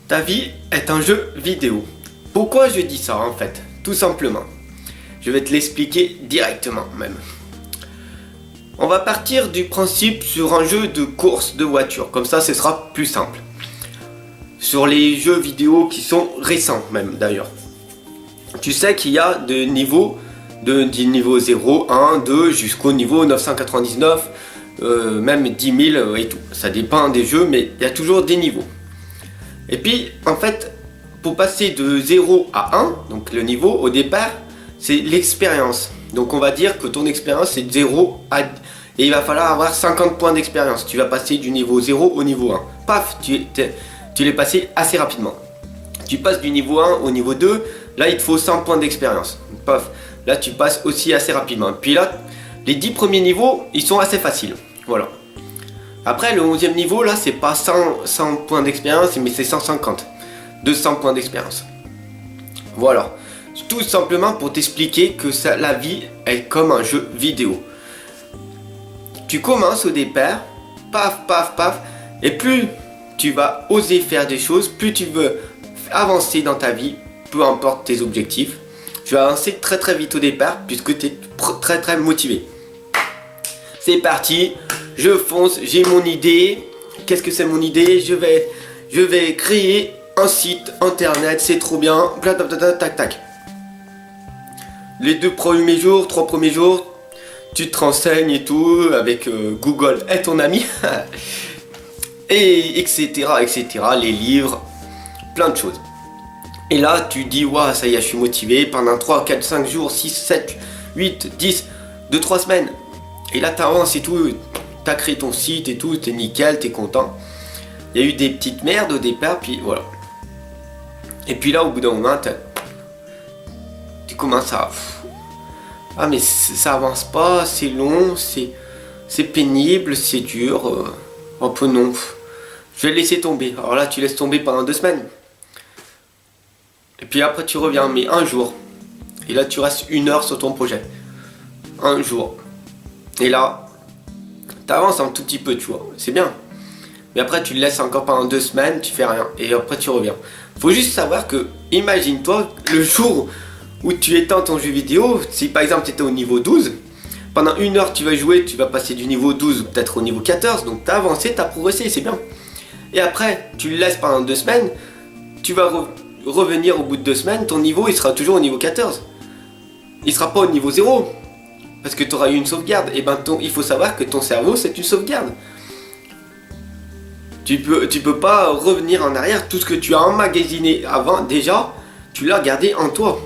Ta vie est un jeu vidéo. Pourquoi je dis ça en fait? Tout simplement. Je vais te l'expliquer directement même. On va partir du principe sur un jeu de course de voiture. Comme ça, ce sera plus simple. Sur les jeux vidéo qui sont récents même d'ailleurs. Tu sais qu'il y a des niveaux du niveau 0, 1, 2 jusqu'au niveau 999, même 10 000 et tout. Ça dépend des jeux, mais il y a toujours des niveaux. Et puis, en fait, pour passer de 0 à 1, donc le niveau au départ, c'est l'expérience. Donc on va dire que ton expérience c'est de 0 à... Et il va falloir avoir 50 points d'expérience. Tu vas passer du niveau 0 au niveau 1. Paf, tu l'es passé assez rapidement. Tu passes du niveau 1 au niveau 2, là il te faut 100 points d'expérience. Paf, là tu passes aussi assez rapidement. Puis là, les 10 premiers niveaux, ils sont assez faciles. Voilà. Après le 11e niveau, là c'est pas 100 points d'expérience, mais c'est 150. 200 points d'expérience. Voilà. Tout simplement pour t'expliquer que la vie est comme un jeu vidéo. Tu commences au départ, paf, paf, paf, et plus tu vas oser faire des choses, plus tu veux avancer dans ta vie, peu importe tes objectifs. Tu vas avancer très très vite au départ, puisque tu es très très motivé. C'est parti, je fonce, j'ai mon idée. Qu'est-ce que c'est mon idée? Je vais créer un site internet, c'est trop bien, tac tac. Les 2 premiers jours, 3 premiers jours, tu te renseignes et tout, avec Google est ton ami, et etc, etc, les livres, plein de choses. Et là, tu dis, waouh, ça y est, je suis motivé, pendant 3, 4, 5 jours, 6, 7, 8, 10, 2, 3 semaines. Et là, tu avances et tout, tu as créé ton site et tout, t'es nickel, t'es content. Il y a eu des petites merdes au départ, puis voilà. Et puis là, au bout d'un moment, tu commences à... Ah mais ça avance pas, c'est long, c'est pénible, c'est dur. Un peu non. Je vais laisser tomber. Alors là, tu laisses tomber pendant 2 semaines. Et puis après, tu reviens, mais un jour. Et là, tu restes 1 heure sur ton projet. Un jour. Et là, tu avances un tout petit peu, tu vois. C'est bien. Mais après, tu le laisses encore pendant 2 semaines, tu fais rien. Et après, tu reviens. Faut juste savoir que, imagine-toi, le jour où tu éteins ton jeu vidéo, si par exemple tu étais au niveau 12, pendant 1 heure tu vas jouer, tu vas passer du niveau 12 peut-être au niveau 14, donc tu as avancé, tu as progressé, c'est bien. Et après, tu le laisses pendant 2 semaines, tu vas revenir au bout de 2 semaines, ton niveau il sera toujours au niveau 14. Il sera pas au niveau 0, parce que tu auras eu une sauvegarde. Et ben il faut savoir que ton cerveau c'est une sauvegarde. Tu peux pas revenir en arrière, tout ce que tu as emmagasiné avant déjà, tu l'as gardé en toi.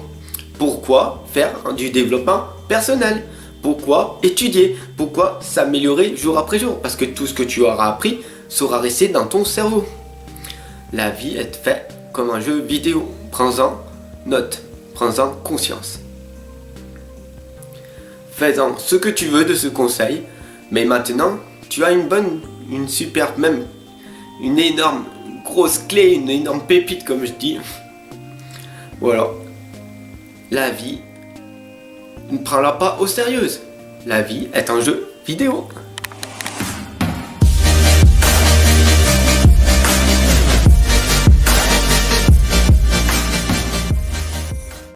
Pourquoi faire du développement personnel? Pourquoi étudier? Pourquoi s'améliorer jour après jour? Parce que tout ce que tu auras appris sera resté dans ton cerveau. La vie est faite comme un jeu vidéo. Prends-en note, prends-en conscience. Fais-en ce que tu veux de ce conseil, mais maintenant tu as une super, même une énorme grosse clé, une énorme pépite comme je dis. Voilà. La vie, ne prends-la pas au sérieux. La vie est un jeu vidéo.